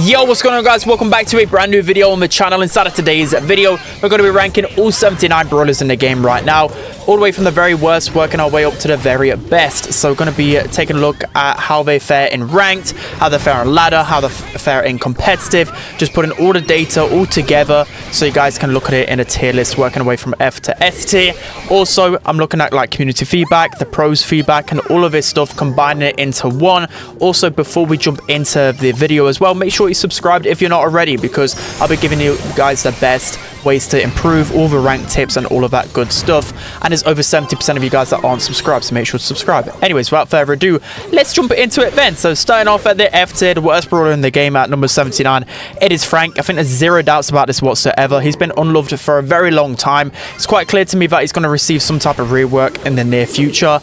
Yo, what's going on, guys? Welcome back to a brand new video on the channel. Inside of today's video, we're going to be ranking all 79 brawlers in the game right now, all the way from the very worst, working our way up to the very best. So we're going to be taking a look at how they fare in ranked, how they fare on ladder, how they fare in competitive, just putting all the data all together so you guys can look at it in a tier list, working away from F to S tier. Also, I'm looking at like community feedback, the pros feedback, and all of this stuff, combining it into one. Also, before we jump into the video as well, make sure you subscribed if you're not already, because I'll be giving you guys the best ways to improve, all the rank tips and all of that good stuff. And there's over 70% of you guys that aren't subscribed, so make sure to subscribe. Anyways, without further ado, let's jump into it then. So starting off at the F tier, the worst brawler in the game at number 79, it is Frank. I think there's zero doubts about this whatsoever. He's been unloved for a very long time. It's quite clear to me that he's going to receive some type of rework in the near future.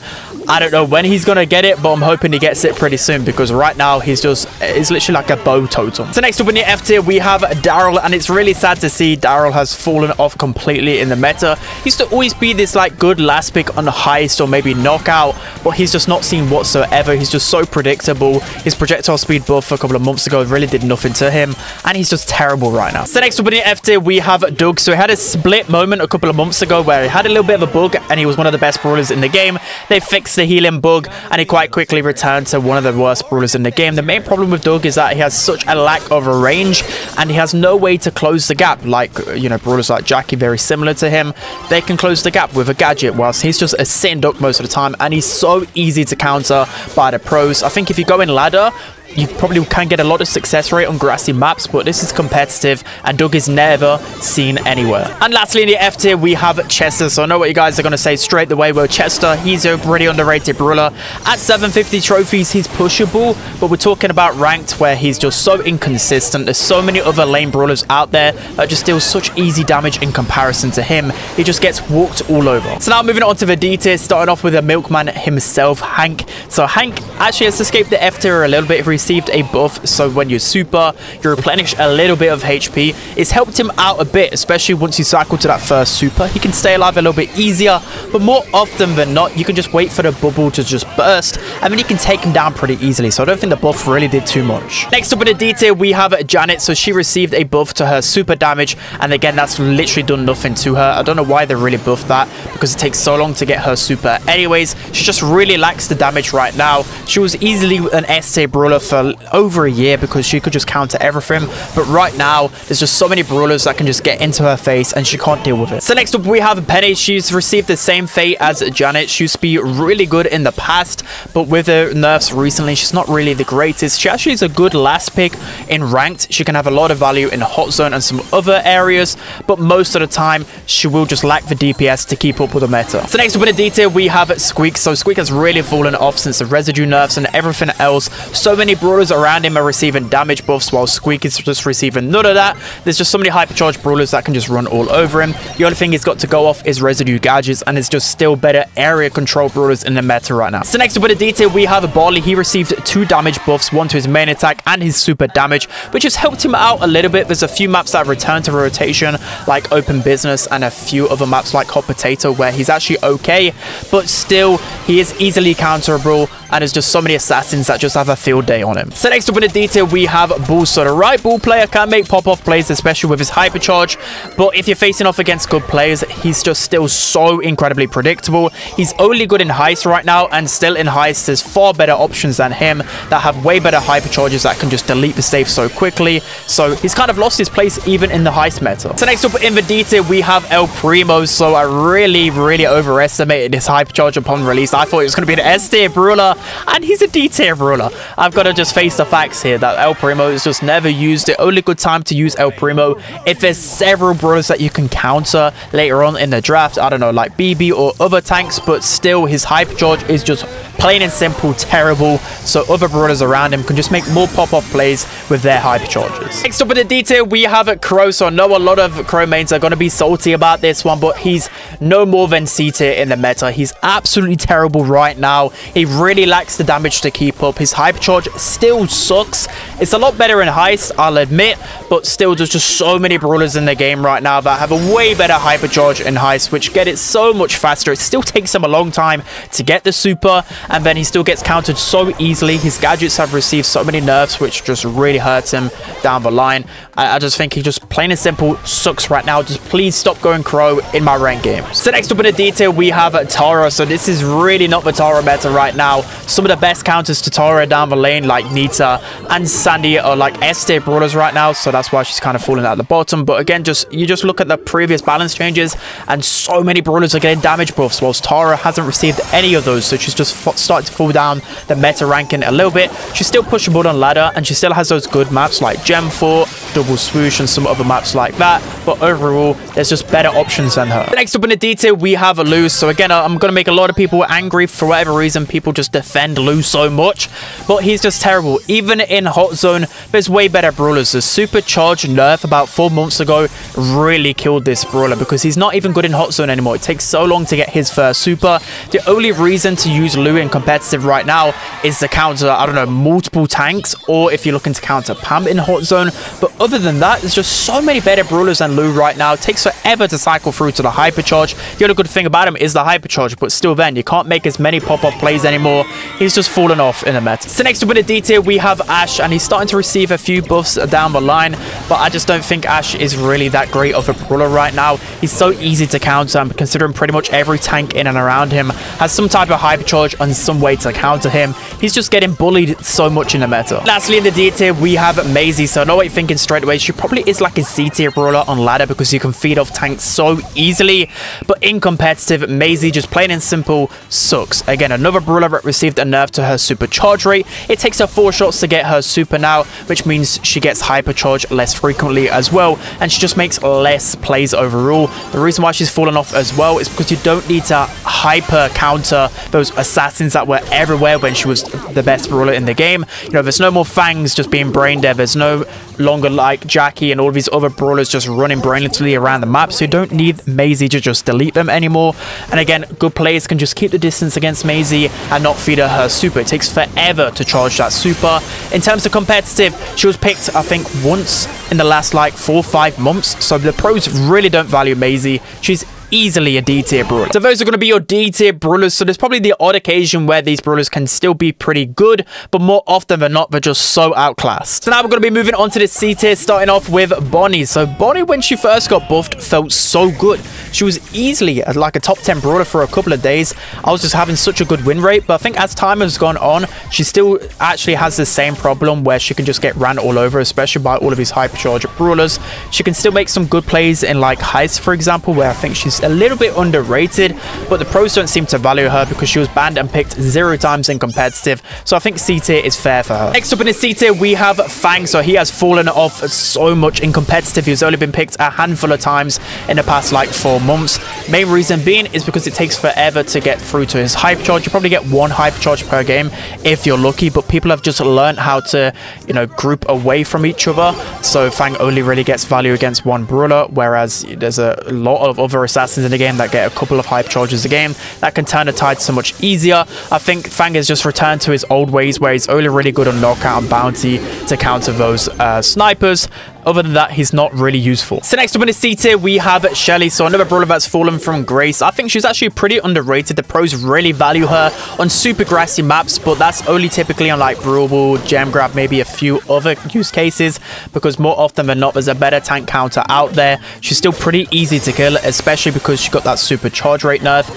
I don't know when he's going to get it, but I'm hoping he gets it pretty soon, because right now he's literally like a bow totem. So next up in the F tier, we have Daryl, and it's really sad to see Daryl has fallen off completely in the meta. He used to always be this like good last pick on the heist or maybe knockout, but he's just not seen whatsoever. He's just so predictable. His projectile speed buff a couple of months ago really did nothing to him, and he's just terrible right now. So next up in the F tier, we have Doug. So he had a split moment a couple of months ago where he had a little bit of a bug and he was one of the best brawlers in the game. They fixed the healing bug and he quite quickly returned to one of the worst brawlers in the game. The main problem with Doug is that he has such a lack of a range and he has no way to close the gap. Like, you know, brawlers like Jackie, very similar to him, they can close the gap with a gadget, whilst he's just a sitting duck most of the time, and he's so easy to counter by the pros. I think if you go in ladder, you probably can get a lot of success rate on grassy maps, but this is competitive and Doug is never seen anywhere. And lastly in the F tier, we have Chester. So I know what you guys are going to say straight away. Well, Chester, he's a pretty underrated brawler. At 750 trophies, he's pushable, but we're talking about ranked where he's just so inconsistent. There's so many other lane brawlers out there that just deal such easy damage in comparison to him. He just gets walked all over. So now moving on to the D tier, starting off with the milkman himself, Hank. So Hank actually has escaped the F tier a little bit. He received a buff, so when you're super, you replenish a little bit of HP. It's helped him out a bit, especially once you cycle to that first super. He can stay alive a little bit easier, but more often than not, you can just wait for the bubble to just burst, and then you can take him down pretty easily. So I don't think the buff really did too much. Next up in the D tier, we have Janet. So she received a buff to her super damage, and again, that's literally done nothing to her. I don't know why they really buffed that, because it takes so long to get her super. Anyways, she just really lacks the damage right now. She was easily an S tier brawler for over a year because she could just counter everything, but right now there's just so many brawlers that can just get into her face and she can't deal with it. So next up we have Penny. She's received the same fate as Janet. She used to be really good in the past, but with the nerfs recently, she's not really the greatest. She actually is a good last pick in ranked. She can have a lot of value in hot zone and some other areas, but most of the time she will just lack the DPS to keep up with the meta. So next up in the D tier, we have Squeak. So Squeak has really fallen off since the residue nerfs and everything else. So many brawlers around him are receiving damage buffs, while Squeak is just receiving none of that. There's just so many hypercharged brawlers that can just run all over him. The only thing he's got to go off is residue gadgets, and it's just still better area control brawlers in the meta right now. So next up in the D tier, we have Barley. He received 2 damage buffs, one to his main attack and his super damage, which has helped him out a little bit. There's a few maps that have returned to rotation, like Open Business, and a few other maps like Hot Potato, where he's actually okay, but still he is easily counterable, and there's just so many assassins that just have a field day on him. So next up in the D tier, we have Bull. So the right Bull player can make pop-off plays, especially with his hypercharge, but if you're facing off against good players, he's just still so incredibly predictable. He's only good in heist right now, and still in heist there's far better options than him that have way better hypercharges that can just delete the safe so quickly. So he's kind of lost his place even in the heist meta. So next up in the D tier, we have El Primo. So I really overestimated his hypercharge upon release. I thought it was going to be an S tier brawler, and he's a D tier brawler. I've got to just face the facts here that El Primo is just never used. The only good time to use El Primo if there's several brawlers that you can counter later on in the draft. I don't know, like BB or other tanks, but still his hypercharge is just plain and simple terrible, so other brawlers around him can just make more pop-off plays with their hypercharges. Next up in the D tier, we have Crow. So I know a lot of Crow mains are going to be salty about this one, but he's no more than C tier in the meta. He's absolutely terrible right now. He really lacks the damage to keep up. His hypercharge still sucks. It's a lot better in Heist, I'll admit, but still there's just so many brawlers in the game right now that have a way better hypercharge in Heist, which get it so much faster. It still takes him a long time to get the super, and then he still gets countered so easily. His gadgets have received so many nerfs, which just really hurts him down the line. I just think he just plain and simple sucks right now. Just please stop going Crow in my ranked games. So next up in the detail, we have Tara. So this is really not the Tara meta right now. Some of the best counters to Tara down the lane, like Nita and Sandy, are like S tier brawlers right now. So that's why she's kind of falling at the bottom. But again, you just look at the previous balance changes, and so many brawlers are getting damage buffs, whilst Tara hasn't received any of those. So she's just starting to fall down the meta ranking a little bit. She's still pushable on ladder, and she still has those good maps like Gem Fort, Double Swoosh, and some other maps like that. But overall, there's just better options than her. Next up in the detail, we have Lou. So again, I'm going to make a lot of people angry. For whatever reason, people just defend Lou so much, but he's just terrible. Even in Hot Zone, there's way better brawlers. The supercharged nerf about 4 months ago really killed this brawler, because he's not even good in Hot Zone anymore. It takes so long to get his first super. The only reason to use Lou in competitive right now is to counter, I don't know, multiple tanks, or if you're looking to counter Pam in Hot Zone. But other than that, there's just so many better brawlers than Lou right now. It takes forever to cycle through to the hypercharge. The only good thing about him is the hypercharge, but still then, you can't make as many pop-off plays anymore. He's just fallen off in the meta. So next up in the detail, we have Ash, and he's starting to receive a few buffs down the line, but I just don't think Ash is really that great of a brawler right now. He's so easy to counter, and considering pretty much every tank in and around him has some type of hypercharge and some way to counter him, he's just getting bullied so much in the meta. Lastly in the detail, we have Maisie. So I know what you're thinking straight away. She probably is like a C tier brawler on ladder, because you can feed off tanks so easily, but in competitive, Maisie just plain and simple sucks. Again, another brawler that received a nerf to her supercharge rate. It takes her 4 shots to get her super now, which means she gets hypercharge less frequently as well, and she just makes less plays overall. The reason why she's fallen off as well is because you don't need to hyper counter those assassins that were everywhere when she was the best brawler in the game. You know, there's no more Fangs just being brain dead. There's no longer like Jackie and all these other brawlers just running brainlessly around the map, so you don't need Maisie to just delete them anymore. And again, good players can just keep the distance against Maisie and not feed her super. It takes forever to charge that super. In terms of competitive, she was picked, I think, once in the last like 4 or 5 months, so the pros really don't value Maisie. She's easily a D tier brawler. So those are going to be your D tier brawlers. So there's probably the odd occasion where these brawlers can still be pretty good, but more often than not, they're just so outclassed. So now we're going to be moving on to the C tier, starting off with Bonnie. So Bonnie, when she first got buffed, felt so good. She was easily like a top 10 brawler for a couple of days. I was just having such a good win rate, but I think as time has gone on, she still actually has the same problem where she can just get ran all over, especially by all of these hypercharged brawlers. She can still make some good plays in like Heist, for example, where I think she's a little bit underrated, but the pros don't seem to value her because she was banned and picked 0 times in competitive. So I think C tier is fair for her. Next up in the C tier, we have Fang. So he has fallen off so much in competitive. He's only been picked a handful of times in the past like 4 months. Main reason being is because it takes forever to get through to his hypercharge. You probably get 1 hypercharge per game if you're lucky, but people have just learned how to, you know, group away from each other. So Fang only really gets value against 1 brawler, whereas there's a lot of other assassins in the game that get a couple of hype charges a game that can turn the tide so much easier. I think Fang has just returned to his old ways where he's only really good on knockout and bounty to counter those snipers. Other than that, he's not really useful. So next up in the C tier, we have Shelly. So another brawler that's fallen from grace. I think she's actually pretty underrated. The pros really value her on super grassy maps, but that's only typically on like Brawl, Gem Grab, maybe a few other use cases, because more often than not, there's a better tank counter out there. She's still pretty easy to kill, especially because she got that super charge rate nerf.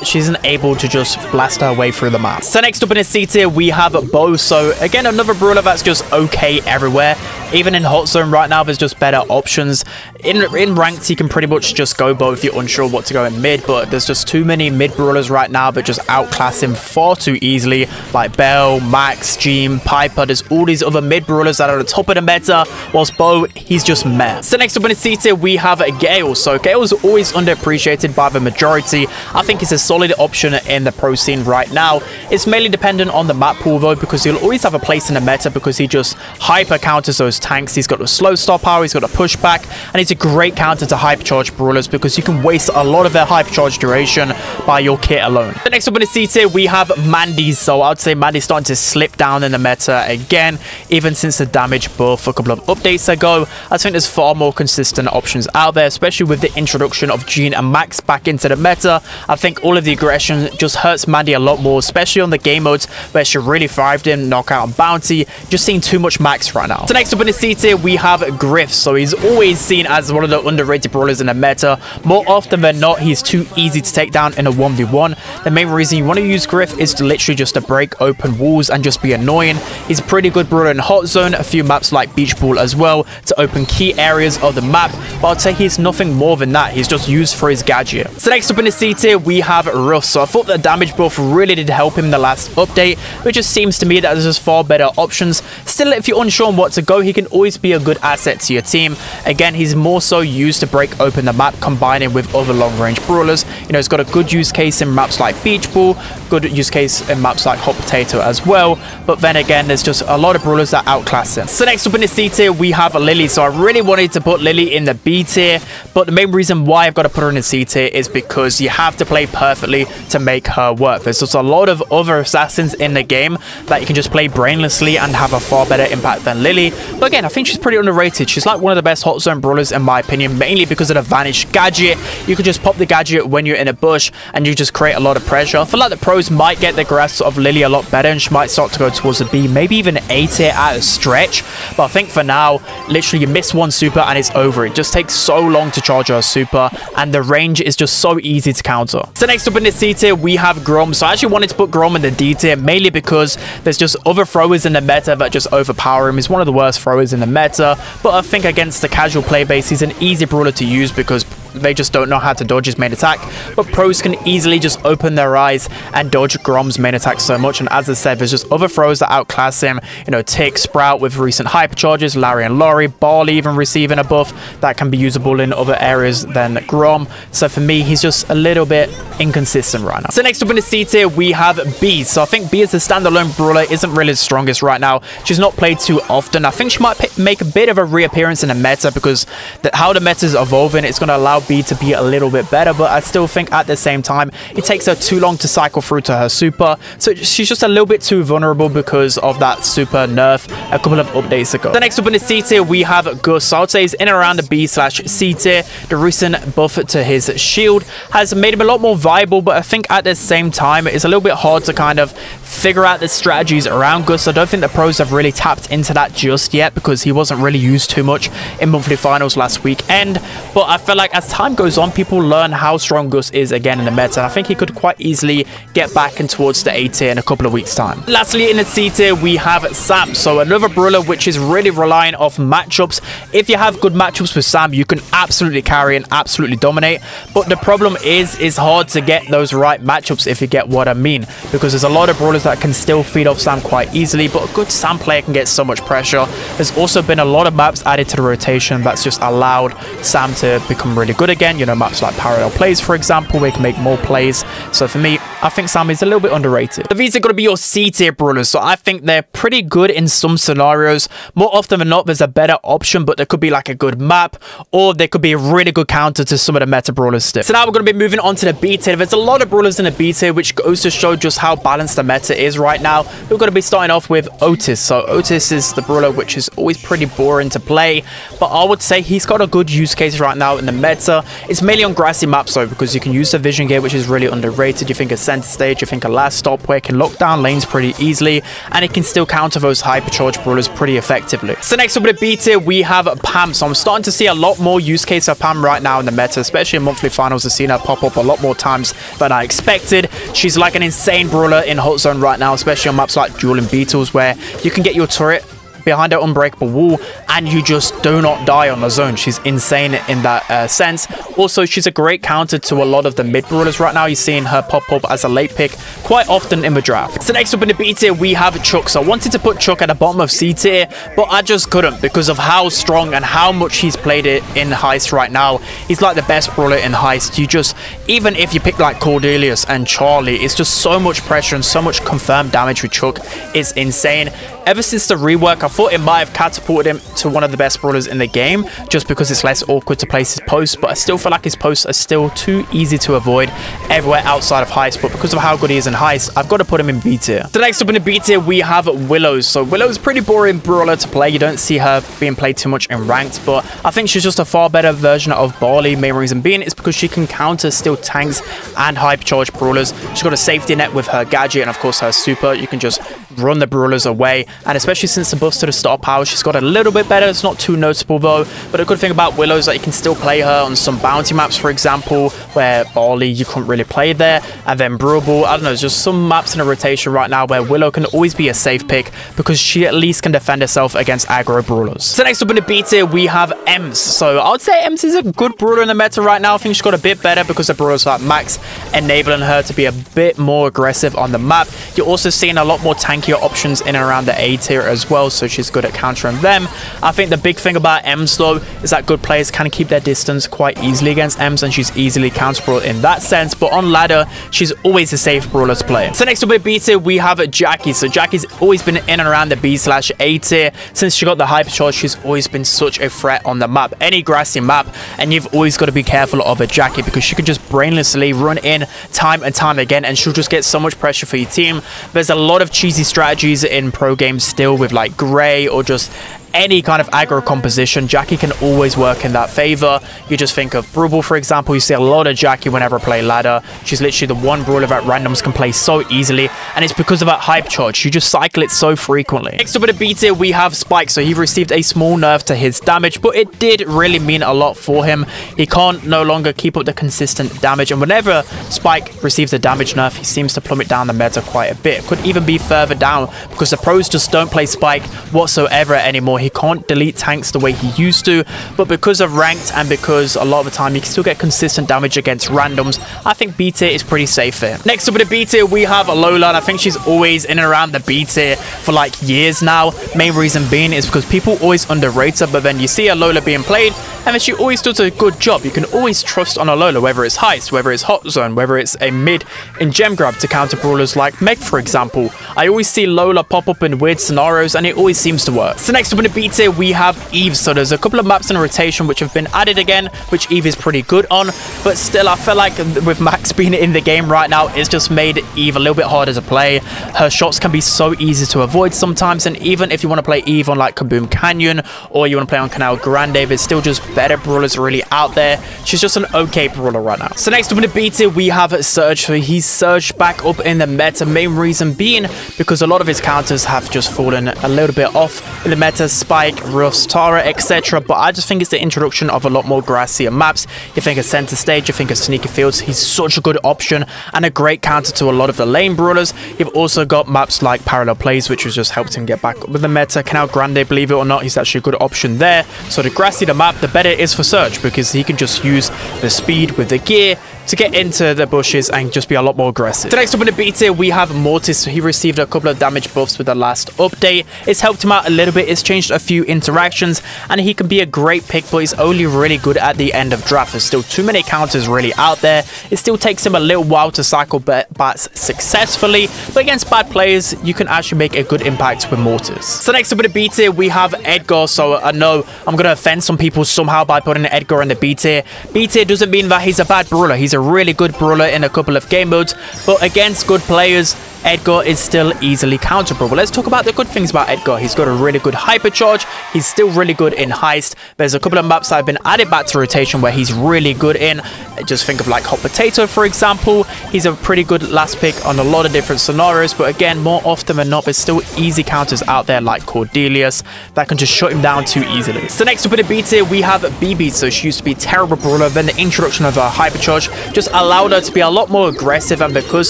She isn't able to just blast her way through the map. So next up in the C tier, we have Bo. So again, another brawler that's just okay everywhere. Even in Hot Zone right now, there's just better options. In ranked, you can pretty much just go Bo if you're unsure what to go in mid, but there's just too many mid brawlers right now that just outclass him far too easily, like Bell, Max, Jean, Piper. There's all these other mid brawlers that are at the top of the meta, whilst Bo, he's just meh. So next up in the C tier, we have Gale. So Gale's always underappreciated by the majority. I think it's a solid option in the pro scene right now. It's mainly dependent on the map pool though, because he'll always have a place in the meta because he just hyper counters those tanks. He's got slow star power, he's got a pushback, and he's a great counter to hypercharged brawlers because you can waste a lot of their hypercharge duration by your kit alone. The next up in the C tier, we have Mandy. So I would say Mandy's starting to slip down in the meta again, even since the damage buff a couple of updates ago. I think there's far more consistent options out there, especially with the introduction of Jean and Max back into the meta. I think all of the aggression just hurts Mandy a lot more, especially on the game modes where she really thrived in Knockout and Bounty. Just seeing too much Max right now. So next up in the C tier, we have Griff. So he's always seen as one of the underrated brawlers in the meta. More often than not, he's too easy to take down in a 1v1. The main reason you want to use Griff is to literally just to break open walls and just be annoying. He's a pretty good brawler in Hot Zone, a few maps like Beach Ball as well, to open key areas of the map, but I'd say he's nothing more than that. He's just used for his gadget. So next up in the C tier, we have Ruff. So I thought the damage buff really did help him in the last update, but it just seems to me that there's just far better options. Still, if you're unsure on what to go, he can always be a good asset to your team. Again, he's more so used to break open the map, combining with other long-range brawlers. You know, he's got a good use case in maps like Beach Ball, good use case in maps like Hot Potato as well, but then again, there's just a lot of brawlers that outclass him. So next up in the C tier, we have Lily. So I really wanted to put Lily in the B tier, but the main reason why I've got to put her in the C tier is because you have to play perfectly to make her work. There's just a lot of other assassins in the game that you can just play brainlessly and have a far better impact than Lily. But again, I think she's pretty underrated. She's like one of the best Hot Zone brawlers in my opinion, mainly because of the Vanish gadget. You can just pop the gadget when you're in a bush and you just create a lot of pressure. I feel like the pros might get the grasp of Lily a lot better and she might start to go towards the B, maybe even A tier at a stretch. But I think for now, literally you miss one super and it's over. It just takes so long to charge her super and the range is just so easy to counter. So next up in the C tier, we have Grom. So I actually wanted to put Grom in the D tier, mainly because there's just other throwers in the meta that just overpower him. He's one of the worst throwers in the meta, but I think against the casual play base, he's an easy brawler to use because they just don't know how to dodge his main attack. But pros can easily just open their eyes and dodge Grom's main attack so much. And as I said, there's just other throwers that outclass him. You know, Tick, Sprout with recent hypercharges, Larry and Laurie, Brawl even receiving a buff that can be usable in other areas than Grom. So for me, he's just a little bit inconsistent right now. So next up in the C tier, we have B. So I think B as a standalone brawler isn't really the strongest right now. She's not played too often. I think she might make a bit of a reappearance in the meta because how the meta is evolving, it's going to allow B to be a little bit better, but I still think at the same time it takes her too long to cycle through to her super, so she's just a little bit too vulnerable because of that super nerf a couple of updates ago. The next up in the C tier, we have Gus. So I would say he's in and around the B/C tier. The recent buff to his shield has made him a lot more viable, but I think at the same time it's a little bit hard to kind of figure out the strategies around Gus. I don't think the pros have really tapped into that just yet because he wasn't really used too much in monthly finals last weekend, but I feel like as time goes on, people learn how strong Gus is again in the meta, and I think he could quite easily get back in towards the A tier in a couple of weeks time. Lastly, in the C tier, we have Sam. So another brawler which is really relying off matchups. If you have good matchups with Sam, you can absolutely carry and absolutely dominate, but the problem is it's hard to get those right matchups, if you get what I mean, because there's a lot of brawlers that can still feed off Sam quite easily, but a good Sam player can get so much pressure. There's also been a lot of maps added to the rotation that's just allowed Sam to become really good again. You know, maps like Parallel Plays, for example, where you can make more plays. So for me, I think Sam is a little bit underrated. So these are going to be your C tier brawlers. So I think they're pretty good in some scenarios. More often than not, there's a better option, but there could be like a good map, or there could be a really good counter to some of the meta brawlers still. So now we're going to be moving on to the B tier. There's a lot of brawlers in the B tier, which goes to show just how balanced the meta is right now. We're going to be starting off with Otis. So Otis is the brawler which is always pretty boring to play, but I would say he's got a good use case right now in the meta. It's mainly on grassy maps though, because you can use the vision gear, which is really underrated. You think a center stage, you think a last stop where it can lock down lanes pretty easily, and it can still counter those hypercharged brawlers pretty effectively. So next up with the B tier, we have Pam. So I'm starting to see a lot more use case of Pam right now in the meta, especially in monthly finals. I've seen her pop up a lot more times than I expected. She's like an insane brawler in Hot Zone right now, especially on maps like Duel and Beetles, where you can get your turret behind an unbreakable wall and you just do not die on the zone. She's insane in that sense. Also, she's a great counter to a lot of the mid brawlers right now. You're seeing her pop up as a late pick quite often in the draft. So next up in the B tier, we have Chuck. So I wanted to put Chuck at the bottom of C tier, but I just couldn't because of how strong and how much he's played it in Heist right now. He's like the best brawler in Heist. You just, even if you pick like Cordelius and Charlie, it's just so much pressure and so much confirmed damage with Chuck. It's insane. Ever since the rework, I thought it might have catapulted him to one of the best brawlers in the game, just because it's less awkward to place his posts, but I still feel like his posts are still too easy to avoid everywhere outside of Heist, but because of how good he is in Heist, I've got to put him in B tier. So next up in the B tier, we have Willows. So Willow's pretty boring brawler to play. You don't see her being played too much in ranked, but I think she's just a far better version of Barley. Main reason being is because she can counter still tanks and hypercharged brawlers. She's got a safety net with her gadget and of course her super. You can just run the brawlers away, and especially since the buffs to the star power, she's got a little bit better. It's not too noticeable though, but a good thing about Willow is that you can still play her on some bounty maps, for example, where Barley you couldn't really play there, and then Brawl, I don't know, there's just some maps in a rotation right now where Willow can always be a safe pick because she at least can defend herself against aggro brawlers. So next up in the B tier, we have Ems. So I would say Ems is a good brawler in the meta right now. I think she's got a bit better because of brawlers like Max, enabling her to be a bit more aggressive on the map. You're also seeing a lot more tankier options in and around the A tier as well, so she's good at countering them. I think the big thing about Ems though is that good players can keep their distance quite easily against Ems, and she's easily counterable in that sense, but on ladder she's always a safe brawler to play. So next up in B tier, we have Jackie. So Jackie's always been in and around the B/A tier. Since she got the hypercharge, she's always been such a threat on the map, any grassy map, and you've always got to be careful of a Jackie because she can just brainlessly run in time and time again, and she'll just get so much pressure for your team. There's a lot of cheesy strategies in pro games still with like Gray or just any kind of aggro composition. Jackie can always work in that favor. You just think of Brawl, for example. You see a lot of Jackie whenever I play ladder. She's literally the one brawler that randoms can play so easily, and it's because of that hype charge. You just cycle it so frequently. Next up in the B tier, we have Spike. So he received a small nerf to his damage, but it did really mean a lot for him. He can't no longer keep up the consistent damage, and whenever Spike receives a damage nerf, he seems to plummet down the meta quite a bit. Could even be further down because the pros just don't play Spike whatsoever anymore. He can't delete tanks the way he used to, but because of ranked and because a lot of the time you can still get consistent damage against randoms, I think B tier is pretty safe here. Next up in the B tier, we have Lola, and I think she's always in and around the B tier for like years now. Main reason being is because people always underrate her, but then you see a Lola being played and then she always does a good job. You can always trust on a Lola, whether it's Heist, whether it's Hot Zone, whether it's a mid in Gem Grab to counter brawlers like Meg, for example. I always see Lola pop up in weird scenarios and it always seems to work. So next up in the B tier, we have Eve. So there's a couple of maps in a rotation which have been added again, which Eve is pretty good on, but still I feel like with Max being in the game right now, it's just made Eve a little bit harder to play. Her shots can be so easy to avoid sometimes, and even if you want to play Eve on like Kaboom Canyon or you want to play on Canal Grande, there's still just better brawlers really out there. She's just an okay brawler right now. So next up in the B tier, we have Surge. So he's surged back up in the meta, main reason being because a lot of his counters have just fallen a little bit off in the meta, Spike, Ruffs, Tara, etc. But I just think it's the introduction of a lot more grassier maps. You think of Center Stage, you think of Sneaky Fields. He's such a good option and a great counter to a lot of the lane brawlers. You've also got maps like Parallel Plays, which has just helped him get back up with the meta. Canal Grande, believe it or not, he's actually a good option there. So the grassier the map, the better it is for Surge, because he can just use the speed with the gear to get into the bushes and just be a lot more aggressive. So next up in the B tier, we have Mortis. So he received a couple of damage buffs with the last update. It's helped him out a little bit. It's changed a few interactions and he can be a great pick, but he's only really good at the end of draft. There's still too many counters really out there. It still takes him a little while to cycle bats successfully, but against bad players, you can actually make a good impact with Mortis. So next up in the B tier, we have Edgar. So I know I'm going to offend some people somehow by putting Edgar in the B tier. B tier doesn't mean that he's a bad brawler. He's a really good brawler in a couple of game modes, but against good players, Edgar is still easily counterable. But let's talk about the good things about Edgar. He's got a really good hypercharge. He's still really good in Heist. There's a couple of maps that have been added back to rotation where he's really good in. Just think of like Hot Potato, for example. He's a pretty good last pick on a lot of different scenarios, but again, more often than not, there's still easy counters out there like Cordelius that can just shut him down too easily. So next up in the B tier, we have BB. So she used to be a terrible brawler, then the introduction of her hypercharge just allowed her to be a lot more aggressive, and because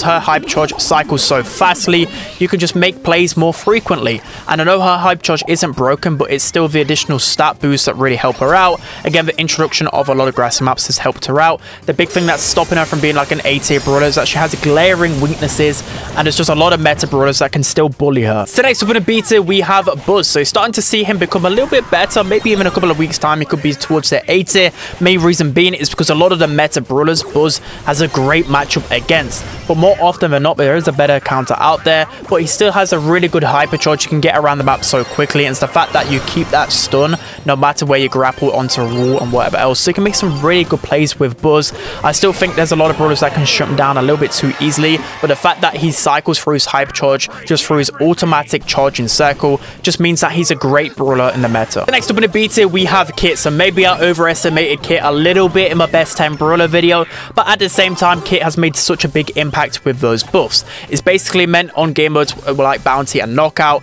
her hypercharge cycles so fastly, you can just make plays more frequently. And I know her hypercharge isn't broken, but it's still the additional stat boost that really help her out. Again, the introduction of a lot of grassy maps has helped her out. The big thing that's stopping her from being like an A tier brawler is that she has glaring weaknesses, and there's just a lot of meta brawlers that can still bully her. So next up in the B tier, we have Buzz. So you're starting to see him become a little bit better. Maybe even a couple of weeks time he could be towards the A tier. Main reason being is because a lot of the meta brawlers Buzz has a great matchup against, but more often than not, there is a better counter out there, but he still has a really good hypercharge. You can get around the map so quickly, and it's the fact that you keep that stun no matter where you grapple onto a wall and whatever else. So you can make some really good plays with Buzz. I still think there's a lot of brawlers that can shut him down a little bit too easily, but the fact that he cycles through his hypercharge just through his automatic charging circle just means that he's a great brawler in the meta. Next up in the B tier, we have Kit. So maybe I overestimated Kit a little bit in my best 10 brawler video, but at the same time, Kit has made such a big impact with those buffs. It's basically meant on game modes like Bounty and Knockout,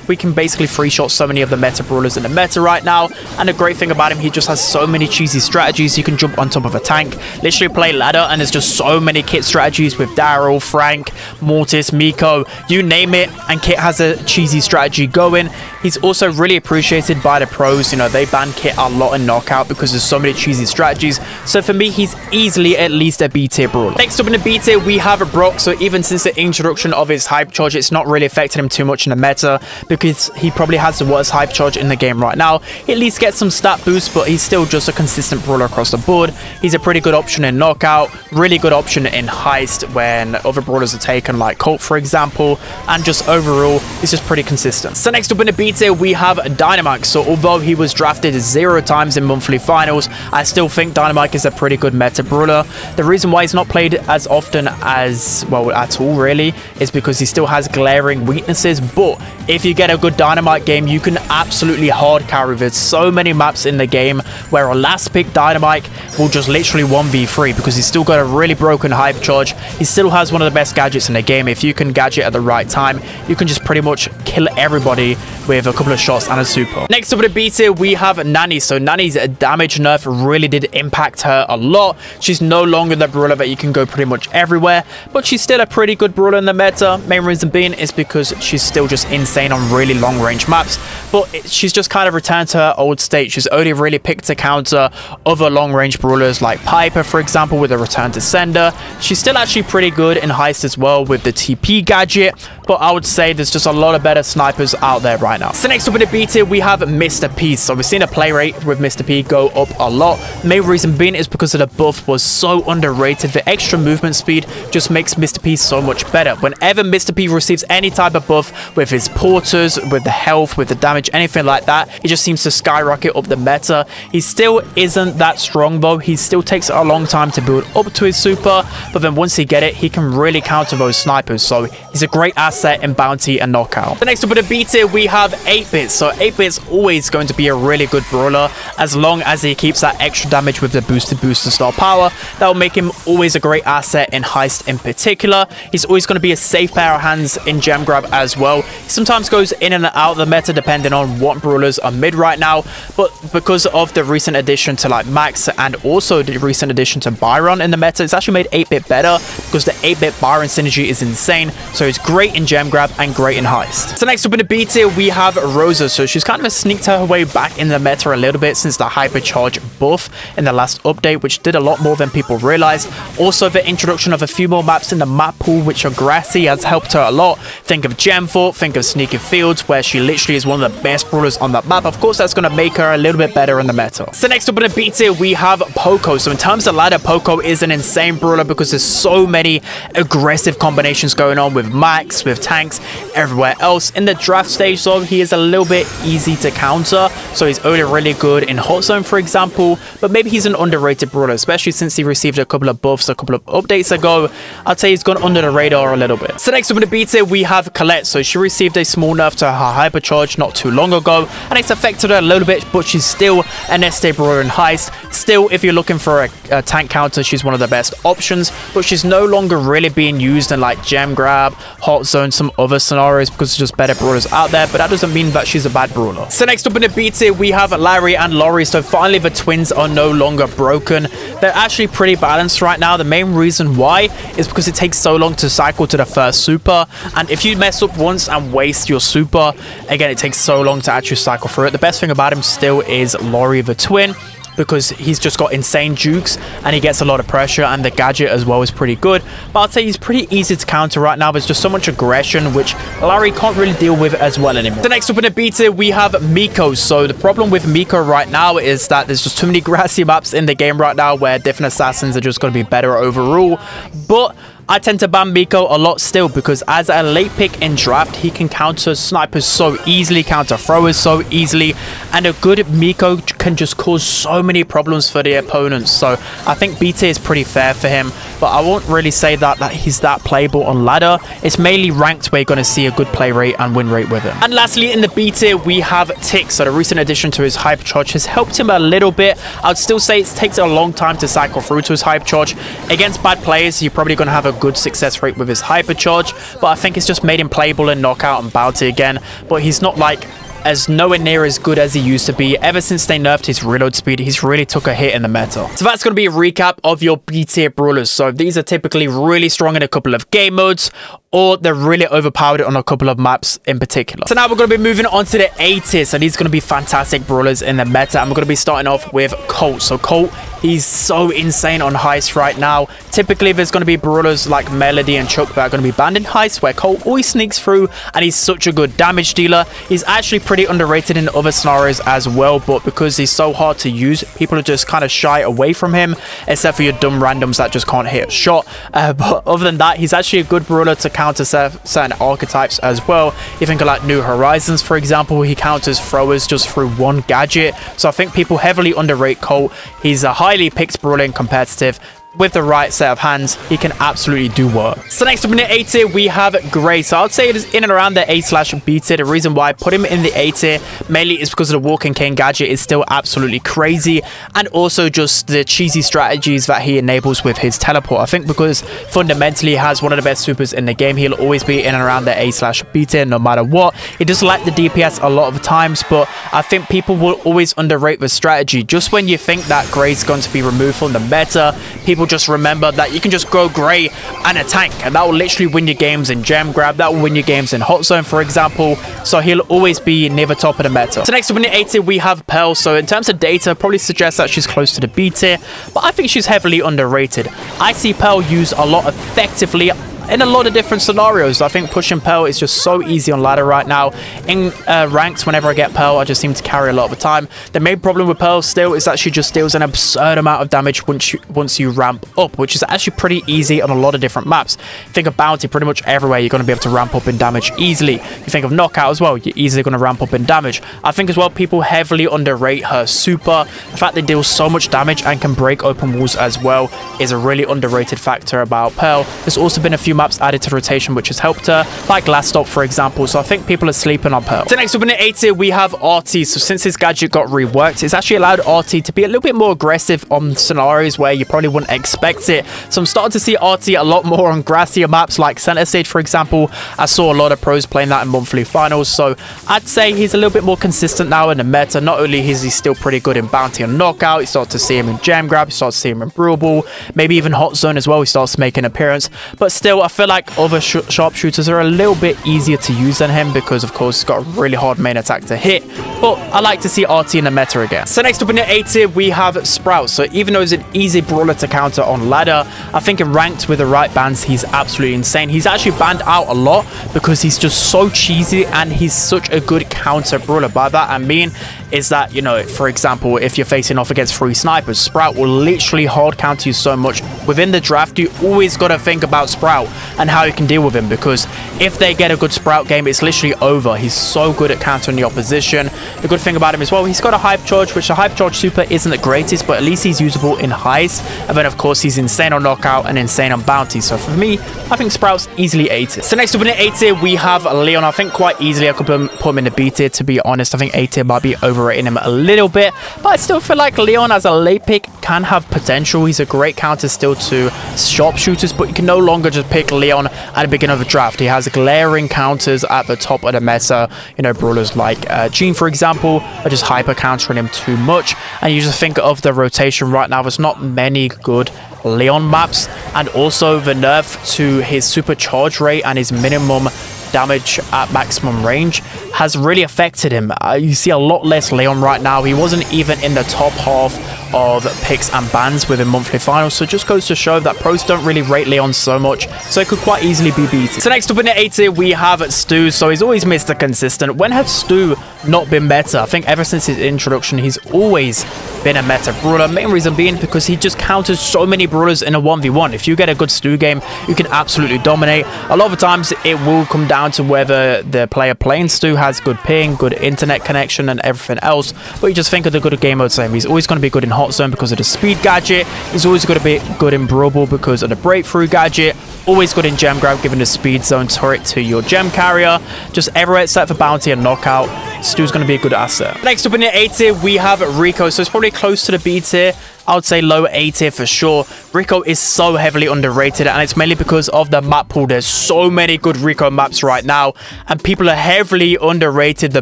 we can basically free shot so many of the meta brawlers in the meta right now. And the great thing about him, he just has so many cheesy strategies. You can jump on top of a tank, literally play ladder, and there's just so many Kit strategies with Daryl, Frank, Mortis, Miko, you name it, and Kit has a cheesy strategy going. He's also really appreciated by the pros. You know, they ban Kit a lot in Knockout because there's so many cheesy strategies. So for me, he's easily at least a B tier brawler. Next up in the B tier, we have Brock. So even since the introduction of his hype charge, it's not really affected him too much in the meta because he probably has the worst hype charge in the game right now. He at least gets some stat boost, but he's still just a consistent brawler across the board. He's a pretty good option in Knockout, really good option in Heist when other brawlers are taken, like Colt for example, and just overall, he's just pretty consistent. So next up in the B tier, we have Dynamite. So although he was drafted 0 times in monthly finals, I still think Dynamite is a pretty good meta brawler. The reason why he's not played as often as, well, at all really, is because he still has glaring weaknesses. But if you get a good Dynamite game, you can absolutely hard carry. There's so many maps in the game where a last pick Dynamite will just literally 1v3 because he's still got a really broken hype charge. He still has one of the best gadgets in the game. If you can gadget at the right time, you can just pretty much kill everybody with a couple of shots and a super. Next up in the B tier, we have Nani. So Nani's damage nerf really did impact her a lot. She's no longer the brawler that you can go pretty much everywhere, but she's still a pretty good brawler in the meta. Main reason being is because she's still just insane on really long range maps, but she's just kind of returned to her old state. She's only really picked to counter other long range brawlers like Piper, for example, with a return to sender. She's still actually pretty good in Heist as well with the TP gadget, but I would say there's just a lot of better snipers out there right now. So next up in the B tier, we have Mr. P. So we've seen the play rate with Mr. P go up a lot. The main reason being is because of the buff was so underrated. The extra movement speed just makes Mr. P so much better. Whenever Mr. P receives any type of buff with his porters, with the health, with the damage, anything like that, it just seems to skyrocket up the meta. He still isn't that strong though. He still takes a long time to build up to his super, but then once he get it, he can really counter those snipers. So he's a great asset in Bounty and Knockout. The next up in the B tier, we have 8-Bit. So 8-Bit's always going to be a really good brawler as long as he keeps that extra damage with the booster star power. That will make him always a great asset in Heist in particular. He's always going to be a safe pair of hands in gem grab as well. He sometimes goes in and out of the meta depending on what brawlers are mid right now, but because of the recent addition to like Max and also the recent addition to Byron in the meta, it's actually made 8-Bit better because the 8-Bit Byron synergy is insane. So he's great in gem grab and great in Heist. So next up in the B tier, we have Rosa. So she's kind of sneaked her way back in the meta a little bit since the hypercharge buff in the last update, which did a lot more than people realized. Also, the introduction of a few more maps in the map pool which are grassy has helped her a lot. Think of Gem Fort, think of Sneaky Fields, where she literally is one of the best brawlers on that map. Of course, that's going to make her a little bit better in the meta. So next up in the B tier, we have Poco. So in terms of ladder, Poco is an insane brawler because there's so many aggressive combinations going on with Max, with tanks, everywhere else. In the draft stage though, he is a little bit easy to counter, so he's only really good in Hot Zone for example, but maybe he's an underrated brawler, especially since he received a couple of buffs a couple of updates ago. I'd say he's gone under the radar a little bit. So next up in the B tier, we have Colette. So she received a small nerf to her hypercharge not too long ago, and it's affected her a little bit, but she's still an SD brawler in Heist. Still, if you're looking for a tank counter, she's one of the best options, but she's no longer really being used in like Gem Grab, Hot Zone, some other scenarios because there's just better brawlers out there, but that doesn't mean that she's a bad brawler. So next up in the B tier, we have Larry and Laurie. So finally the twins are no longer broken. They're actually pretty balanced right now. The main reason why is because it takes so long to cycle to the first super, and if you mess up once and waste your super, again, it takes so long to actually cycle through it. The best thing about him still is Laurie the twin, because he's just got insane jukes and he gets a lot of pressure, and the gadget as well is pretty good. But I'd say he's pretty easy to counter right now. There's just so much aggression which Larry can't really deal with as well anymore. So next up in the B tier, we have Miko. So the problem with Miko right now is that there's just too many grassy maps in the game right now where different assassins are just going to be better overall. But I tend to ban Miko a lot still because as a late pick in draft, he can counter snipers so easily, counter throwers so easily, and a good Miko can just cause so many problems for the opponents. So I think B tier is pretty fair for him, but I won't really say that he's that playable on ladder. It's mainly ranked where you're going to see a good play rate and win rate with him. And lastly, in the B tier, we have Tick. So the recent addition to his hyper charge has helped him a little bit. I'd still say it takes a long time to cycle through to his hyper charge. Against bad players, you're probably going to have a good success rate with his hyper charge, but I think it's just made him playable in knockout and bounty again. But he's not like as nowhere near as good as he used to be. Ever since they nerfed his reload speed, he's really took a hit in the meta. So that's going to be a recap of your B tier brawlers. So these are typically really strong in a couple of game modes, or they're really overpowered on a couple of maps in particular. So now we're going to be moving on to the A tier. So these are going to be fantastic brawlers in the meta, and we're going to be starting off with Colt. So Colt, he's so insane on Heist right now. Typically, there's going to be brawlers like Melody and Chuck that are going to be banned in Heist, where Colt always sneaks through, and he's such a good damage dealer. He's actually pretty underrated in other scenarios as well, but because he's so hard to use, people are just kind of shy away from him, except for your dumb randoms that just can't hit a shot. But other than that, he's actually a good brawler to counter certain archetypes as well. You think of like New Horizons, for example, he counters throwers just through one gadget. So I think people heavily underrate Colt. He's a highly picked brawler in competitive. With the right set of hands, he can absolutely do work. So next up in the A tier, we have Gray. So I'd say it is in and around the A/B tier. The reason why I put him in the A tier mainly is because of the Walking Cane gadget is still absolutely crazy, and also just the cheesy strategies that he enables with his teleport. I think because fundamentally he has one of the best supers in the game, he'll always be in and around the A/B tier no matter what. He does lack the DPS a lot of times, but I think people will always underrate the strategy. Just when you think that Gray's going to be removed from the meta, people just remember that you can just go Gray and a tank, and that will literally win your games in gem grab, that will win your games in hot zone, for example. So he'll always be near the top of the meta. So next up in the A tier, we have Pearl. So in terms of data, probably suggests that she's close to the B tier, but I think she's heavily underrated. I see Pearl used a lot effectively in a lot of different scenarios. I think pushing Pearl is just so easy on ladder right now. In ranks, whenever I get Pearl, I just seem to carry a lot of the time. The main problem with Pearl still is that she just deals an absurd amount of damage once you ramp up, which is actually pretty easy on a lot of different maps. Think of Bounty, pretty much everywhere you're going to be able to ramp up in damage easily. You think of Knockout as well, you're easily going to ramp up in damage. I think as well, people heavily underrate her super. The fact they deal so much damage and can break open walls as well is a really underrated factor about Pearl. There's also been a few maps added to rotation which has helped her, like Last Stop, for example. So I think people are sleeping on Pearl. So next up in the A tier, we have RT. So since his gadget got reworked, it's actually allowed RT to be a little bit more aggressive on scenarios where you probably wouldn't expect it. So I'm starting to see RT a lot more on grassier maps like Center Stage, for example. I saw a lot of pros playing that in monthly finals, so I'd say he's a little bit more consistent now in the meta. Not only is he still pretty good in Bounty and Knockout, you start to see him in Gem Grab, you start to see him in Brawl, maybe even Hot Zone as well, he starts to make an appearance. But still, I feel like other sharpshooters are a little bit easier to use than him because, of course, he's got a really hard main attack to hit. But I like to see RT in the meta again. So next up in the A tier, we have Sprout. So even though he's an easy brawler to counter on ladder, I think in ranked with the right bans, he's absolutely insane. He's actually banned out a lot because he's just so cheesy and he's such a good counter brawler. By that I mean is that, you know, for example, if you're facing off against 3 snipers, Sprout will literally hard counter you so much. Within the draft, you always got to think about Sprout and how you can deal with him, because if they get a good Sprout game, it's literally over. He's so good at countering the opposition. The good thing about him as well, he's got a hype charge, which the hype charge super isn't the greatest, but at least he's usable in Heist. And then, of course, he's insane on Knockout and insane on Bounty. So for me, I think Sprout's easily A tier. So next up in the A tier, we have Leon. I think quite easily I could put him in the B tier, to be honest. I think A tier might be overrating him a little bit, but I still feel like Leon as a late pick can have potential. He's a great counter still to sharpshooters, but you can no longer just pick Leon at the beginning of a draft. He has glaring counters at the top of the meta. You know, brawlers like Gene, for example, are just hyper countering him too much. And you just think of the rotation right now, there's not many good Leon maps, and also the nerf to his super charge rate and his minimum damage at maximum range has really affected him. You see a lot less Leon right now. He wasn't even in the top half of picks and bans within monthly finals. So it just goes to show that pros don't really rate Leon so much, so it could quite easily be beaten. So next up in the A tier, we have Stu. So he's always Mr. Consistent. When has Stu not been meta? I think ever since his introduction, he's always been a meta brawler. Main reason being because he just counters so many brawlers in a 1v1. If you get a good Stu game, you can absolutely dominate. A lot of the times it will come down to whether the player playing Stu has good ping, good internet connection and everything else, but you just think of the good game mode same. He's always going to be good in hot zone because of the speed gadget. He's always going to be good in Brawl because of the breakthrough gadget. Always good in gem grab, giving the speed zone turret to your gem carrier. Just everywhere except for bounty and knockout, Stu's going to be a good asset. Next up in the A tier, we have Rico. So it's probably close to the B tier. I would say low A tier for sure. Rico is so heavily underrated, and it's mainly because of the map pool. There's so many good Rico maps right now, and people are heavily underrated the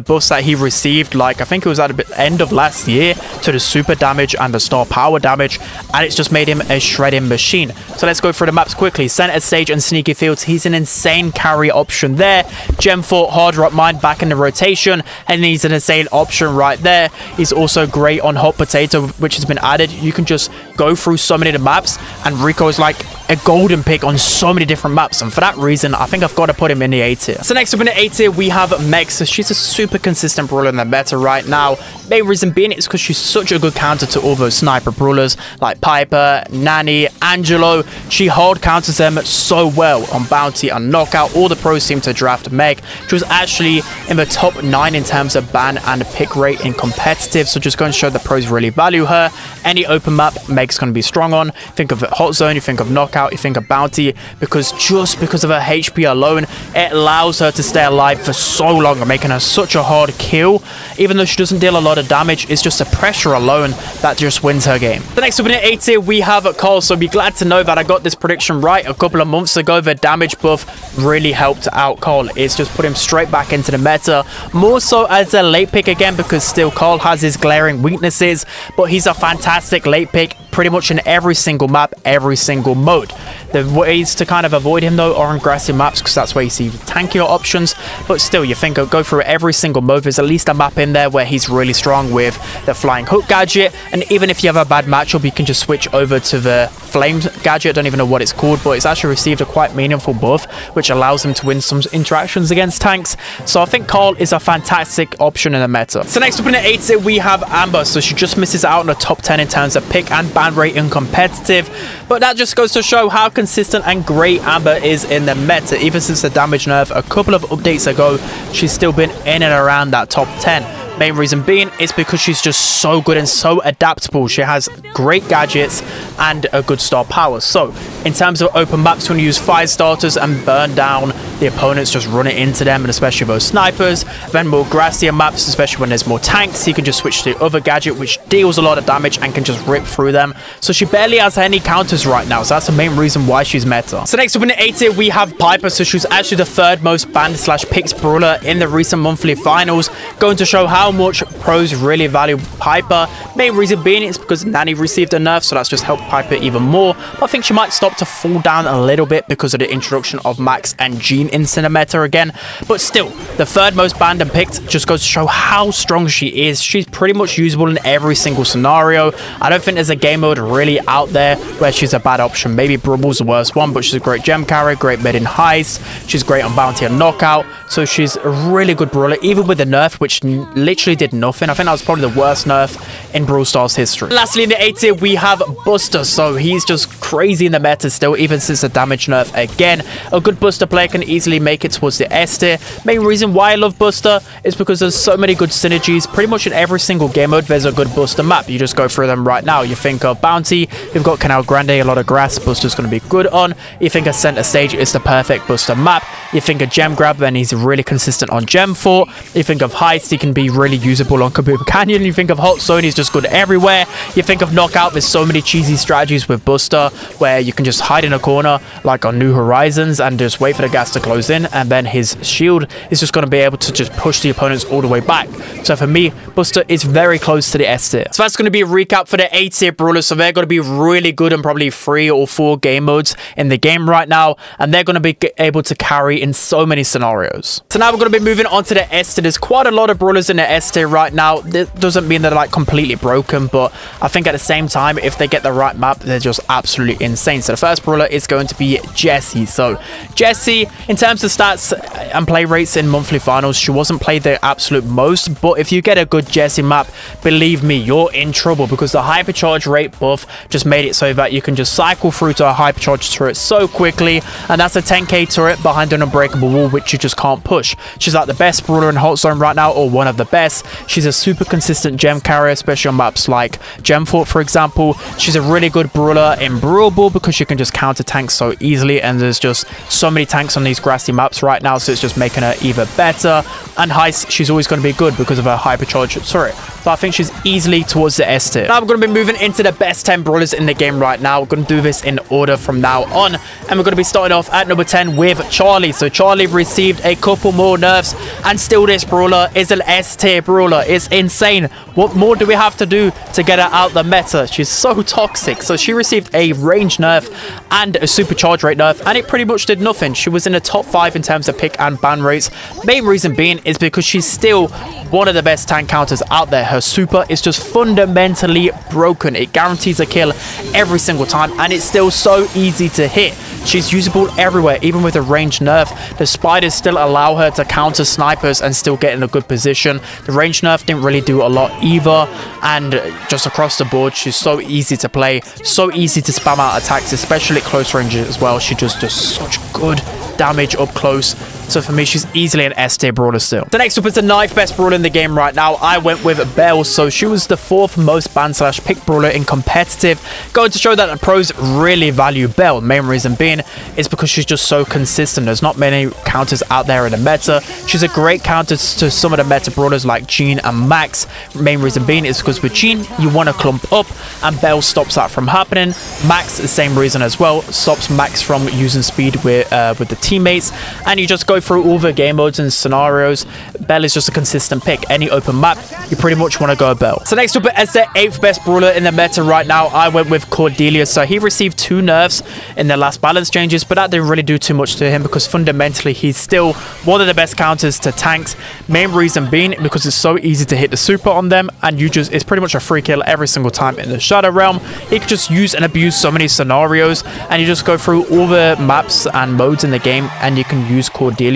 buffs that he received. Like, I think it was at the end of last year to the super damage and the star power damage, and it's just made him a shredding machine. So let's go through the maps quickly. Center stage and sneaky fields. He's an insane carry option there. Gem fort, hard rock mine back in the rotation, and he's an insane option right there. He's also great on hot potato, which has been added. You can just go through so many of the maps, and Rico is like a golden pick on so many different maps, and for that reason I think I've got to put him in the A tier. So next up in the A tier, we have Meg. So she's a super consistent brawler in the meta right now. Main reason being is because she's such a good counter to all those sniper brawlers like Piper, Nanny, Angelo. She hard counters them so well on bounty and knockout. All the pros seem to draft Meg. She was actually in the top 9 in terms of ban and pick rate in competitive, so just going to show the pros really value her. Any open map, Meg's going to be strong on. Think of hot zone, you think of knockout, you think of bounty, because just because of her HP alone, it allows her to stay alive for so long and making her such a hard kill. Even though she doesn't deal a lot of damage, it's just the pressure alone that just wins her game. The next up in the A tier, we have Cole. So be glad to know that I got this prediction right a couple of months ago. The damage buff really helped out Cole. It's just put him straight back into the meta, more so as a late pick again, because still Cole has his glaring weaknesses, but he's a fantastic late pick pretty much in every single map, every single mode. The ways to kind of avoid him though are on grassy maps, because that's where you see tankier options, but still you think go through every single mode. There's at least a map in there where he's really strong with the flying hook gadget, and even if you have a bad matchup, you can just switch over to the flames gadget. I don't even know what it's called, but it's actually received a quite meaningful buff which allows him to win some interactions against tanks. So I think Cole is a fantastic option in the meta. So next up in the 8 tier, we have Amber. So she just misses out on the top 10 in terms of pick and ban rate in competitive, but that just goes to show how consistent and great Amber is in the meta. Even since the damage nerf a couple of updates ago, she's still been in and around that top 10. Main reason being is because she's just so good and so adaptable. She has great gadgets and a good star power. So in terms of open maps, when you use fire starters and burn down the opponents, just run it into them, and especially those snipers. Then more grassier maps, especially when there's more tanks, you can just switch to the other gadget which deals a lot of damage and can just rip through them. So she barely has any counters right now, so that's the main reason why she's meta. So next up in the 8 tier, we have Piper. So she's actually the third most banned / picked brawler in the recent monthly finals, going to show how much pros really value Piper. Main reason being is because Nanny received a nerf, so that's just helped Piper even more. But I think she might stop to fall down a little bit because of the introduction of Max and Jean in Cinemeta again. But still, the third most banned and picked just goes to show how strong she is. She's pretty much usable in every single scenario. I don't think there's a game mode really out there where she's a bad option. Maybe Brawl's the worst one, but she's a great gem carrier, great mid in heist. She's great on bounty and knockout. So she's a really good brawler, even with the nerf, which literally did nothing. I think that was probably the worst nerf in Brawl Stars history. Lastly, in the 8 tier, we have Buster. So he's just crazy in the meta still, even since the damage nerf again. A good Buster player can easily make it towards the S tier. Main reason why I love Buster is because there's so many good synergies. Pretty much in every single game mode, there's a good Buster map. You just go through them right now. You think of Bounty, you've got Canal Grande, a lot of grass, Buster's going to be good on. You think of Center Stage, it's the perfect Buster map. You think of Gem Grab, then he's really consistent on Gem Fort. You think of Heist, he can be really usable on Kaboom Canyon. You think of Hot Zone, he's just good everywhere. You think of Knockout, there's so many cheesy strategies with Buster where you can just hide in a corner like on New Horizons and just wait for the gas to close in, and then his shield is just going to be able to just push the opponents all the way back. So for me, Buster is very close to the S tier. So that's going to be a recap for the A tier brawlers. So they're going to be really good in probably 3 or 4 game modes in the game right now, and they're going to be able to carry in so many scenarios. So now we're going to be moving on to the S tier. There's quite a lot of brawlers in the S tier right now. That doesn't mean they're like completely broken, but I think at the same time, if they get the right map, they're just absolutely insane. So the first brawler is going to be Jessie. So Jessie, in terms of stats and play rates in monthly finals, she wasn't played the absolute most, but if you get a good Jessie map, believe me, you're in trouble, because the hypercharge rate buff just made it so that you can just cycle through to a hypercharge turret so quickly, and that's a 10k turret behind an unbreakable wall which you just can't push. She's like the best brawler in Hot Zone right now, or one of the best. She's a super consistent gem carrier, especially on maps like Gem Fort, for example. She's a really good brawler in Brawl Ball because she can just counter tanks so easily, and there's just so many tanks on these grassy maps right now, so it's just making her even better. And Heist, she's always going to be good because of her hypercharge turret. So I think she's easily towards the S tier. Now we're going to be moving into the best 10 brawlers in the game right now. We're going to do this in order from now on, and we're going to be starting off at number 10 with Charlie. So Charlie received a couple more nerfs, and still this brawler is an S tier brawler. It's insane. What more do we have to do to get her out the meta? She's so toxic. So she received a range nerf and a supercharge rate nerf, and it pretty much did nothing. She was in the top 5 in terms of pick and ban rates. Main reason being is because she's still one of the best tank counters out there. Her super is just fundamentally broken. It guarantees a kill every single time, and it's still so easy to hit. She's usable everywhere, even with a range nerf. The spiders still allow her to counter snipers and still get in a good position. The range nerf didn't really do a lot either, and just across the board, she's so easy to play, so easy to spam out attacks, especially at close range as well. She just does such good damage up close. So for me, she's easily an S tier brawler still. The next up is the 9th best brawler in the game right now. I went with Belle. So she was the 4th most banned / pick brawler in competitive. Going to show that the pros really value Belle. Main reason being is because she's just so consistent. There's not many counters out there in the meta. She's a great counter to some of the meta brawlers like Jean and Max. Main reason being is because with Jean, you want to clump up, and Belle stops that from happening. Max, the same reason as well, stops Max from using speed with the teammates, and you just go through all the game modes and scenarios. Belle is just a consistent pick. Any open map, you pretty much want to go Belle. So next up, as the 8th best brawler in the meta right now, I went with Cordelia. So he received 2 nerfs in the last balance changes, but that didn't really do too much to him because fundamentally he's still one of the best counters to tanks. Main reason being because it's so easy to hit the super on them, and it's pretty much a free kill every single time in the Shadow Realm. He can just use and abuse so many scenarios, and you just go through all the maps and modes in the game, and you can use Cordelius.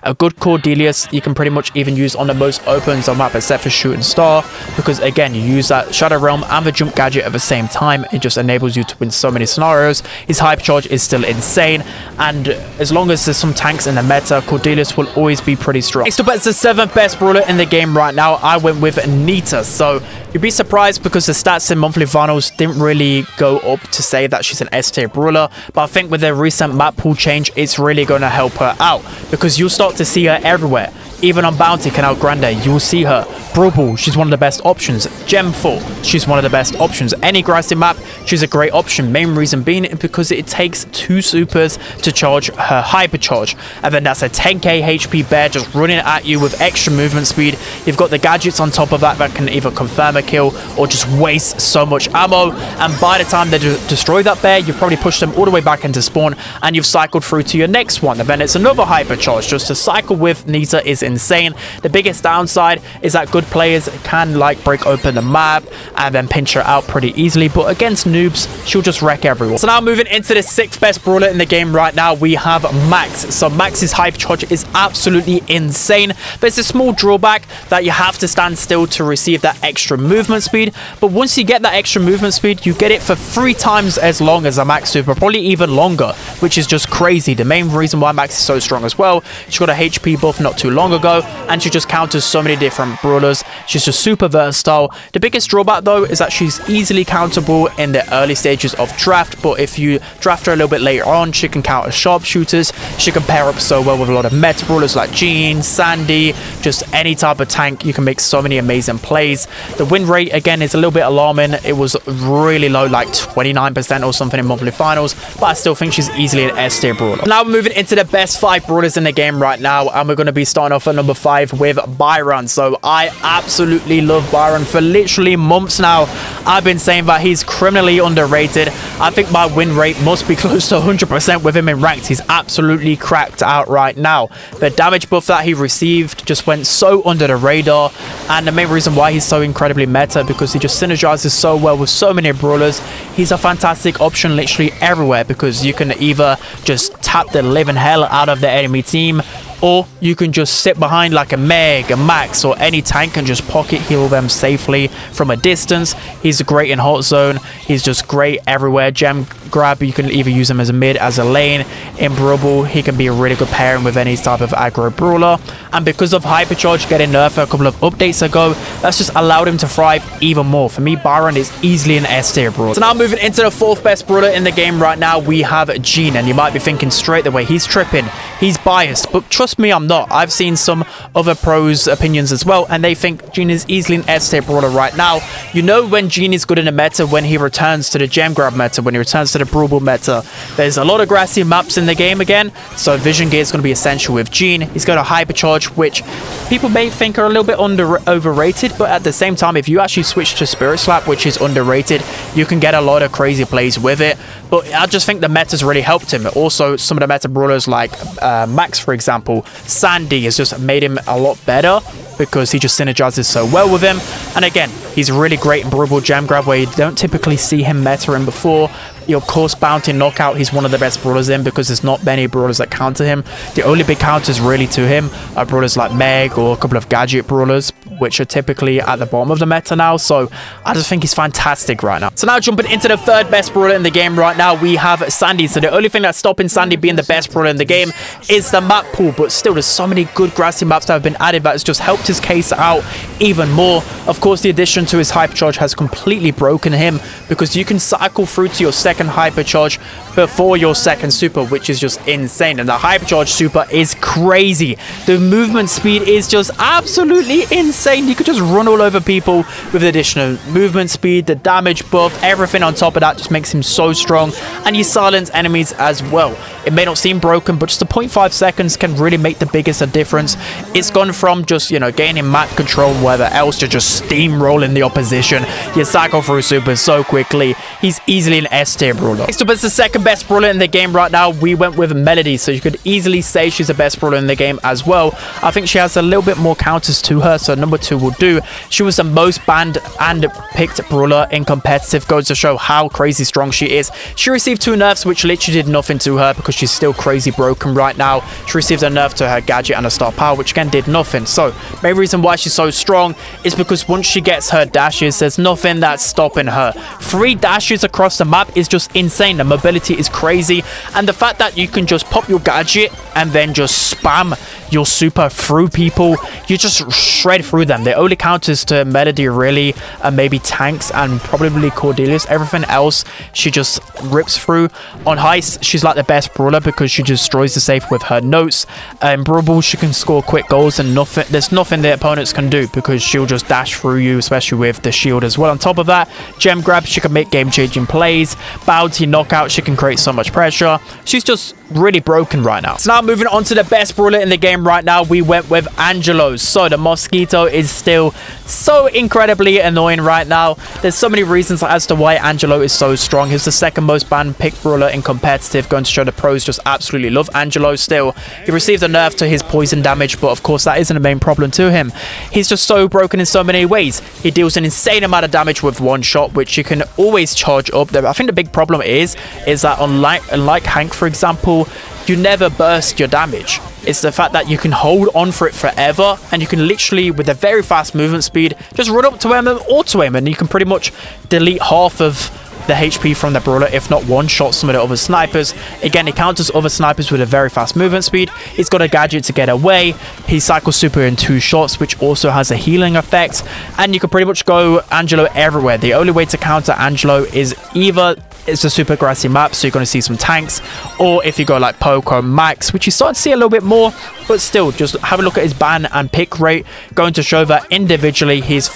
A good Cordelius you can pretty much even use on the most open zone map except for Shooting Star, because again, you use that Shadow Realm and the jump gadget at the same time. It just enables you to win so many scenarios. His hypercharge is still insane, and as long as there's some tanks in the meta, Cordelius will always be pretty strong. Next up as the 7th best brawler in the game right now, I went with Nita. So you'd be surprised because the stats in monthly finals didn't really go up to say that she's an S tier brawler, but I think with the recent map pool change, it's really going to help her out, because you'll start to see her everywhere. Even on Bounty, Canal Grande, you will see her. Brawl Ball, she's one of the best options. Gem Fort, she's one of the best options. Any grassy map, she's a great option. Main reason being because it takes 2 supers to charge her hypercharge. And then that's a 10k HP bear just running at you with extra movement speed. You've got the gadgets on top of that can either confirm a kill or just waste so much ammo. And by the time they destroy that bear, you've probably pushed them all the way back into spawn, and you've cycled through to your next one. And then it's another hypercharge. Just to cycle with Nita is insane. The biggest downside is that good players can like break open the map and then pinch her out pretty easily, but against noobs, she'll just wreck everyone. So now moving into the 6th best brawler in the game right now, we have Max. So Max's hypercharge is absolutely insane, but it's a small drawback that you have to stand still to receive that extra movement speed. But once you get that extra movement speed, you get it for 3 times as long as a Max super, probably even longer, which is just crazy. The main reason why Max is so strong as well, she got a HP buff not too long ago, and she just counters so many different brawlers. She's just super versatile. The biggest drawback though is that she's easily counterable in the early stages of draft, but if you draft her a little bit later on, she can counter sharpshooters. She can pair up so well with a lot of meta brawlers like Jean, Sandy, just any type of tank. You can make so many amazing plays. The win rate again is a little bit alarming. It was really low, like 29% or something in monthly finals, but I still think she's easily an S tier brawler. Now we're moving into the best 5 brawlers in the game right now, and we're going to be starting off at number 5 with Byron. So I absolutely love Byron. For literally months now, I've been saying that he's criminally underrated. I think my win rate must be close to 100% with him in ranked. He's absolutely cracked out right now. The damage buff that he received just went so under the radar, and the main reason why he's so incredibly meta because he just synergizes so well with so many brawlers. He's a fantastic option literally everywhere because you can either just tap the living hell out of the enemy team, or you can just sit behind like a Meg, a Max, or any tank and just pocket heal them safely from a distance. He's great in hot zone. He's just great everywhere. Gem grab, you can either use him as a mid, as a lane. In Brawl, he can be a really good pairing with any type of aggro brawler. And because of Hypercharge getting nerfed a couple of updates ago, that's just allowed him to thrive even more. For me, Byron is easily an S tier brawler. So now moving into the 4th best brawler in the game right now, we have Jean. And you might be thinking straight away, he's tripping, he's biased, but trust me, I'm not. I've seen some other pros' opinions as well, and they think Jean is easily an S tier brawler right now. You know when Jean is good in a meta when he returns to the gem grab meta, when he returns to the Brawl meta. There's a lot of grassy maps in the game again, so Vision Gear is going to be essential with Jean. He's got a Hypercharge, which people may think are a little bit overrated, but at the same time, if you actually switch to Spirit Slap, which is underrated, you can get a lot of crazy plays with it. But I just think the meta's really helped him. Also, some of the meta brawlers like Max, for example, Sandy has just made him a lot better because he just synergizes so well with him. And again, he's really great in Brawl Gem Grab where you don't typically see him meta in before. Your course bounty knockout, he's one of the best brawlers in because there's not many brawlers that counter him. The only big counters really to him are brawlers like Meg or a couple of gadget brawlers, which are typically at the bottom of the meta now. So I just think he's fantastic right now. So now jumping into the 3rd best brawler in the game right now, we have Sandy. So the only thing that's stopping Sandy being the best brawler in the game is the map pool, but still there's so many good grassy maps that have been added that has just helped his case out even more. Of course, the addition to his Hypercharge has completely broken him because you can cycle through to your second Hypercharge before your second super, which is just insane. And the Hypercharge super is crazy. The movement speed is just absolutely insane. You could just run all over people with additional movement speed, the damage buff, everything on top of that just makes him so strong, and you silence enemies as well. It may not seem broken, but just a 0.5 seconds can really make the biggest difference. It's gone from just, you know, gaining map control and whatever else to just steamrolling the opposition. You cycle through super so quickly. He's easily an S tier brawler. Next up is the 2nd best brawler in the game right now. We went with Melody, so you could easily say she's the best brawler in the game as well. I think she has a little bit more counters to her, so number 2 will do. She was the most banned and picked brawler in competitive, goes to show how crazy strong she is. She received 2 nerfs, which literally did nothing to her because she's still crazy broken right now. She received a nerf to her gadget and a star power, which again did nothing. So main reason why she's so strong is because once she gets her dashes, there's nothing that's stopping her. 3 dashes across the map is just insane. The mobility is crazy, and the fact that you can just pop your gadget and then just spam your super through people, you just shred through them. The only counters to Melody really are maybe tanks and probably Cordelius. Everything else she just rips through. On Heist, she's like the best brawler because she destroys the safe with her notes. In Brawl, she can score quick goals and there's nothing the opponents can do because she'll just dash through you, especially with the shield as well. On top of that, Gem Grab, she can make game-changing plays. Bounty knockout, she can create so much pressure. She's just really broken right now. So now moving on to the best brawler in the game right now, we went with Angelo. So the Mosquito is still so incredibly annoying right now. There's so many reasons as to why Angelo is so strong. He's the 2nd most banned pick brawler in competitive, going to show the pros just absolutely love Angelo still. He received a nerf to his poison damage, but of course that isn't a main problem to him. He's just so broken in so many ways. He deals an insane amount of damage with 1 shot, which you can always charge up. I think the big problem is that unlike Hank, for example, you never burst your damage. It's the fact that you can hold on for it forever, and you can literally, with a very fast movement speed, just run up to him and auto him, and you can pretty much delete half of the HP from the Brawler, if not one-shot some of the other snipers. Again, he counters other snipers with a very fast movement speed. He's got a gadget to get away. He cycles super in 2 shots, which also has a healing effect. And you can pretty much go Angelo everywhere. The only way to counter Angelo is either it's a super grassy map, so you're going to see some tanks, or if you go like Poco Max, which you start to see a little bit more, but still, just have a look at his ban and pick rate, going to show that individually he's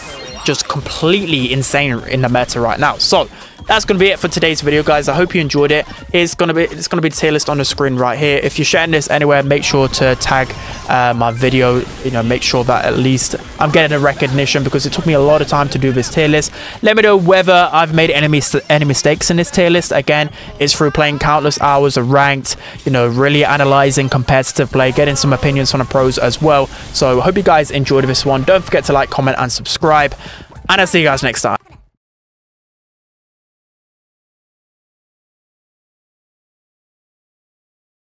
just completely insane in the meta right now. So that's going to be it for today's video, guys. I hope you enjoyed it. It's going to be the tier list on the screen right here. If you're sharing this anywhere, make sure to tag my video. You know, make sure that at least I'm getting a recognition, because it took me a lot of time to do this tier list. Let me know whether I've made any mistakes in this tier list. Again, it's through playing countless hours of ranked, you know, really analyzing competitive play, getting some opinions from the pros as well. So I hope you guys enjoyed this one. Don't forget to like, comment, and subscribe, and I'll see you guys next time.